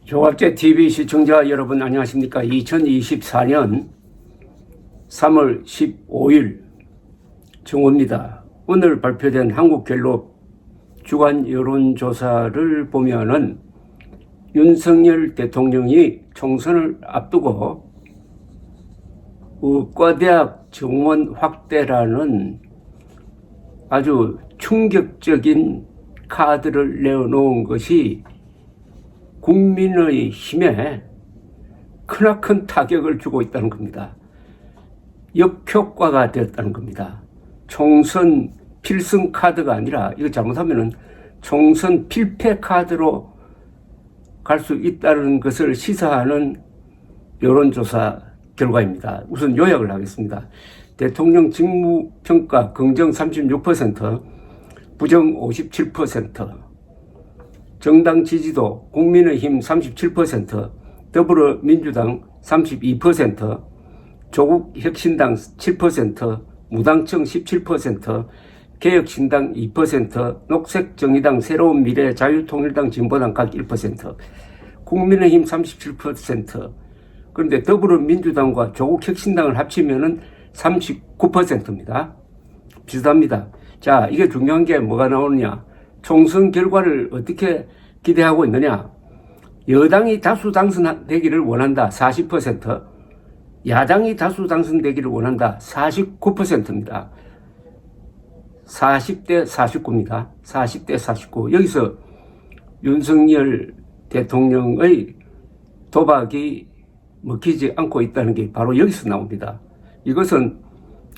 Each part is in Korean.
조갑제 TV 시청자 여러분 안녕하십니까? 2024년 3월 15일 정오입니다. 오늘 발표된 한국갤럽 주간 여론조사를 보면은 윤석열 대통령이 총선을 앞두고 의과대학 정원 확대라는 아주 충격적인 카드를 내어놓은 것이 국민의 힘에 크나큰 타격을 주고 있다는 겁니다. 역효과가 되었다는 겁니다. 총선 필승 카드가 아니라 이거 잘못하면은 총선 필패 카드로 갈 수 있다는 것을 시사하는 여론조사 결과입니다. 우선 요약을 하겠습니다. 대통령 직무평가 긍정 36%, 부정 57%, 정당 지지도 국민의힘 37%, 더불어민주당 32%, 조국혁신당 7%, 무당청 17%, 개혁신당 2%, 녹색정의당 새로운미래 자유통일당 진보당 각 1%, 국민의힘 37%, 그런데 더불어민주당과 조국혁신당을 합치면은 39%입니다. 비슷합니다. 자, 이게 중요한 게 뭐가 나오느냐. 총선 결과를 어떻게 기대하고 있느냐. 여당이 다수 당선되기를 원한다. 40%. 야당이 다수 당선되기를 원한다. 49%입니다. 40대 49입니다. 40대 49. 여기서 윤석열 대통령의 도박이 먹히지 않고 있다는 게 바로 여기서 나옵니다. 이것은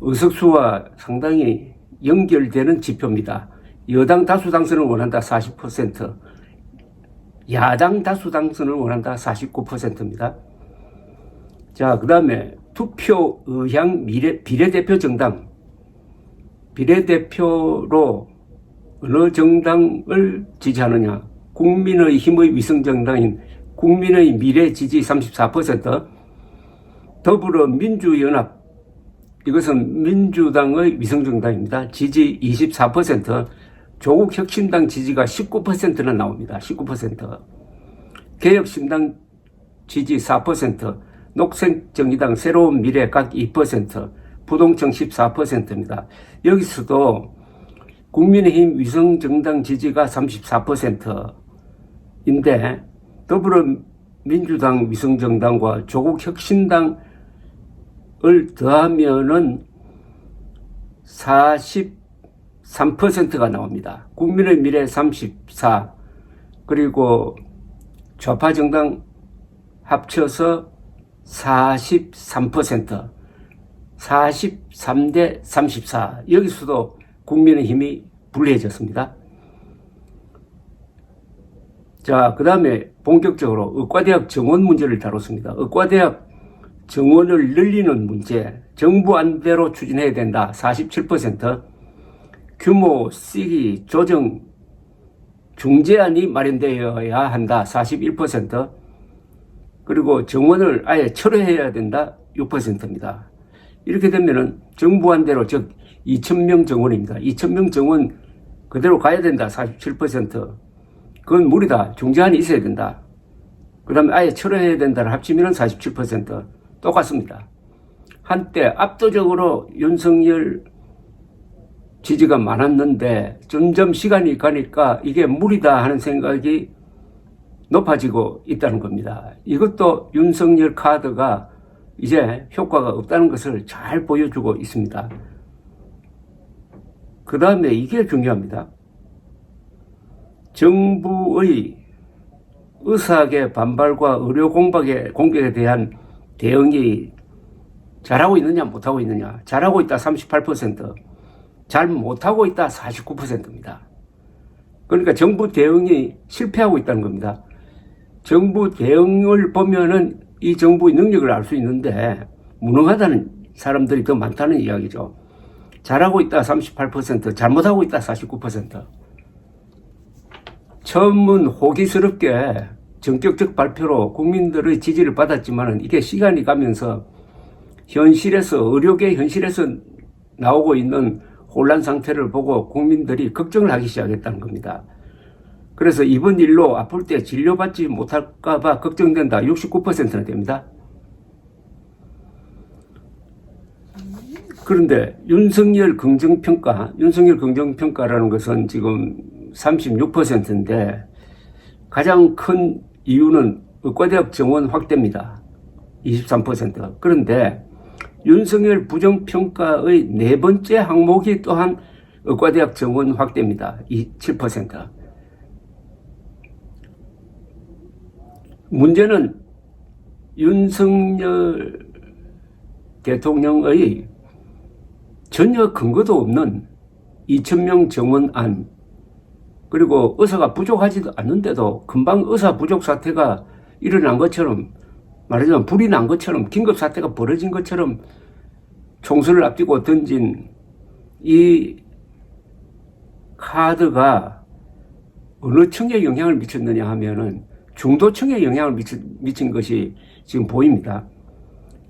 의석수와 상당히 연결되는 지표입니다. 여당 다수 당선을 원한다 40%, 야당 다수 당선을 원한다 49%입니다. 자, 그 다음에 투표 의향 비례대표 정당, 비례대표로 어느 정당을 지지하느냐. 국민의힘의 위성정당인 국민의 미래 지지 34%, 더불어민주연합, 이것은 민주당의 위성정당입니다. 지지 24%, 조국혁신당 지지가 19%나 나옵니다. 19%. 개혁신당 지지 4%, 녹색정의당 새로운미래 각 2%, 부동층 14%입니다. 여기서도 국민의힘 위성정당 지지가 34%인데 더불어민주당 위성정당과 조국혁신당을 더하면은 43%가 나옵니다. 국민의 미래 34, 그리고 좌파 정당 합쳐서 43%, 43대 34. 여기서도 국민의힘이 불리해졌습니다. 자, 그 다음에 본격적으로 의과대학 정원 문제를 다뤘습니다. 의과대학 정원을 늘리는 문제, 정부 안대로 추진해야 된다. 47%, 규모, 시기, 조정, 중재안이 마련되어야 한다. 41%, 그리고 정원을 아예 철회해야 된다. 6%입니다. 이렇게 되면은 정부 안대로, 즉 2,000명 정원입니다. 2,000명 정원 그대로 가야 된다. 47%. 그건 무리다. 중재안이 있어야 된다. 그 다음에 아예 철회해야 된다를 합치면 47%. 똑같습니다. 한때 압도적으로 윤석열 지지가 많았는데 점점 시간이 가니까 이게 무리다 하는 생각이 높아지고 있다는 겁니다. 이것도 윤석열 카드가 이제 효과가 없다는 것을 잘 보여주고 있습니다. 그 다음에 이게 중요합니다. 정부의 의사학의 반발과 의료 공백에 대한 대응이 잘하고 있느냐 못하고 있느냐. 잘하고 있다 38%, 잘 못하고 있다 49%입니다. 그러니까 정부 대응이 실패하고 있다는 겁니다. 정부 대응을 보면은 이 정부의 능력을 알 수 있는데 무능하다는 사람들이 더 많다는 이야기죠. 잘하고 있다 38%, 잘못하고 있다 49%. 처음은 호기스럽게 전격적 발표로 국민들의 지지를 받았지만 이게 시간이 가면서 현실에서, 의료계 현실에서 나오고 있는 혼란 상태를 보고 국민들이 걱정을 하기 시작했다는 겁니다. 그래서 이번 일로 아플 때 진료받지 못할까봐 걱정된다. 69%나 됩니다. 그런데 윤석열 긍정평가라는 것은 지금 36%인데 가장 큰 이유는 의과대학 정원 확대입니다. 23%. 그런데 윤석열 부정평가의 네 번째 항목이 또한 의과대학 정원 확대입니다. 7%. 문제는 윤석열 대통령의 전혀 근거도 없는 2,000명 정원안, 그리고 의사가 부족하지도 않는데도 금방 의사 부족 사태가 일어난 것처럼, 말하자면 불이 난 것처럼, 긴급 사태가 벌어진 것처럼 총선을 앞두고 던진 이 카드가 어느 층에 영향을 미쳤느냐 하면은 중도층에 영향을 미친 것이 지금 보입니다.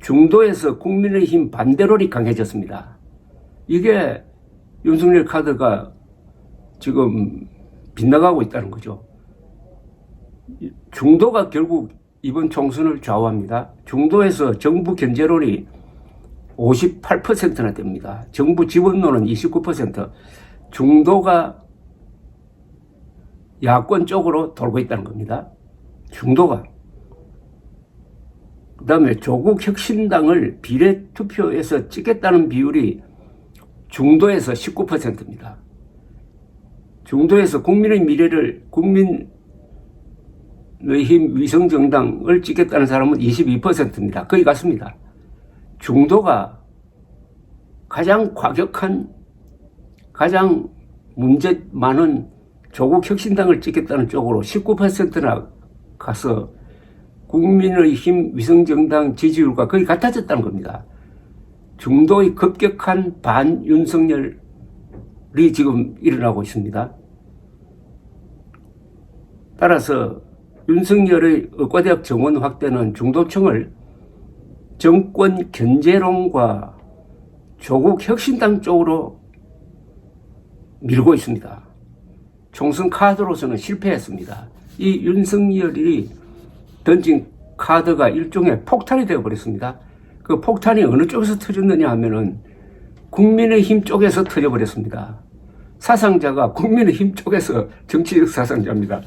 중도에서 국민의힘 반대론이 강해졌습니다. 이게 윤석열 카드가 지금 빗나가고 있다는 거죠. 중도가 결국 이번 총선을 좌우합니다. 중도에서 정부 견제론이 58%나 됩니다. 정부 지원론은 29%. 중도가 야권 쪽으로 돌고 있다는 겁니다. 중도가. 그 다음에 조국 혁신당을 비례투표에서 찍겠다는 비율이 중도에서 19%입니다. 중도에서 국민의 미래를, 국민의힘 위성정당을 찍겠다는 사람은 22%입니다. 거의 같습니다. 중도가 가장 과격한, 가장 문제 많은 조국 혁신당을 찍겠다는 쪽으로 19%나 가서 국민의힘 위성정당 지지율과 거의 같아졌다는 겁니다. 중도의 급격한 반윤석열이 지금 일어나고 있습니다. 따라서 윤석열의 의과대학 정원 확대는 중도층을 정권 견제론과 조국 혁신당 쪽으로 밀고 있습니다. 총선 카드로서는 실패했습니다. 이 윤석열이 던진 카드가 일종의 폭탄이 되어버렸습니다. 그 폭탄이 어느 쪽에서 터졌느냐 하면은 국민의힘 쪽에서 터져버렸습니다. 사상자가 국민의힘 쪽에서 정치적 사상자입니다.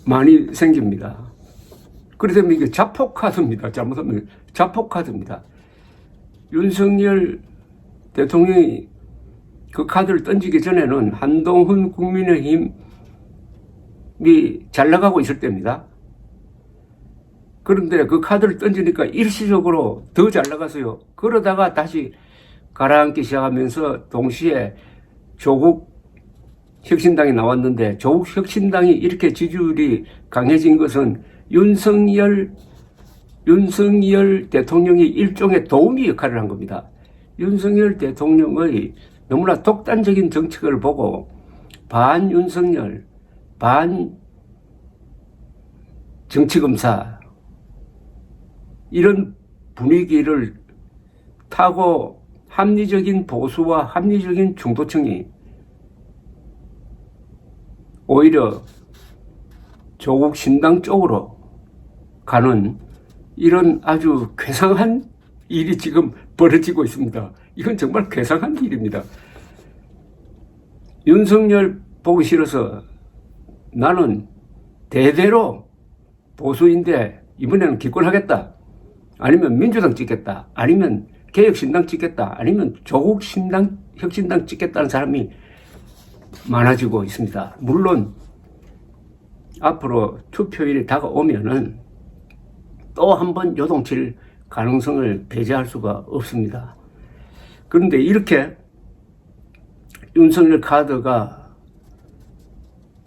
많이 생깁니다. 그러다 보니 이게 자폭카드입니다. 잘못하면 자폭카드입니다. 윤석열 대통령이 그 카드를 던지기 전에는 한동훈 국민의힘이 잘 나가고 있을 때입니다. 그런데 그 카드를 던지니까 일시적으로 더 잘 나가서요. 그러다가 다시 가라앉기 시작하면서 동시에 조국 혁신당이 나왔는데, 조국 혁신당이 이렇게 지지율이 강해진 것은 윤석열 대통령이 일종의 도우미 역할을 한 겁니다. 윤석열 대통령의 너무나 독단적인 정책을 보고 반윤석열, 반정치검사 이런 분위기를 타고 합리적인 보수와 합리적인 중도층이 오히려 조국 신당 쪽으로 가는 이런 아주 괴상한 일이 지금 벌어지고 있습니다. 이건 정말 괴상한 일입니다. 윤석열 보기 싫어서 나는 대대로 보수인데 이번에는 기권하겠다, 아니면 민주당 찍겠다, 아니면 개혁신당 찍겠다, 아니면 조국 신당, 혁신당 찍겠다는 사람이 많아지고 있습니다. 물론 앞으로 투표일이 다가오면은 또 한 번 요동칠 가능성을 배제할 수가 없습니다. 그런데 이렇게 윤석열 카드가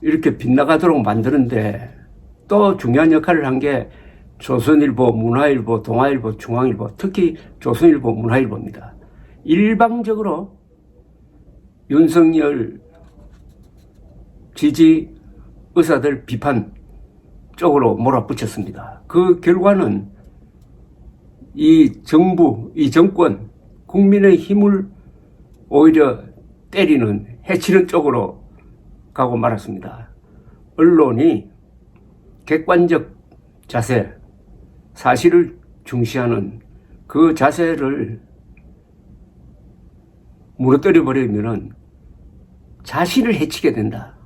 이렇게 빗나가도록 만드는데 또 중요한 역할을 한 게 조선일보, 문화일보, 동아일보, 중앙일보, 특히 조선일보, 문화일보입니다. 일방적으로 윤석열 지지 의사들 비판 쪽으로 몰아붙였습니다. 그 결과는 이 정부, 이 정권, 국민의 힘을 오히려 때리는, 해치는 쪽으로 가고 말았습니다. 언론이 객관적 자세, 사실을 중시하는 그 자세를 무너뜨려 버리면은 자신을 해치게 된다.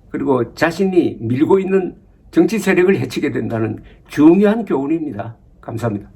그리고 자신이 밀고 있는 정치 세력을 해치게 된다는 중요한 교훈입니다. 감사합니다.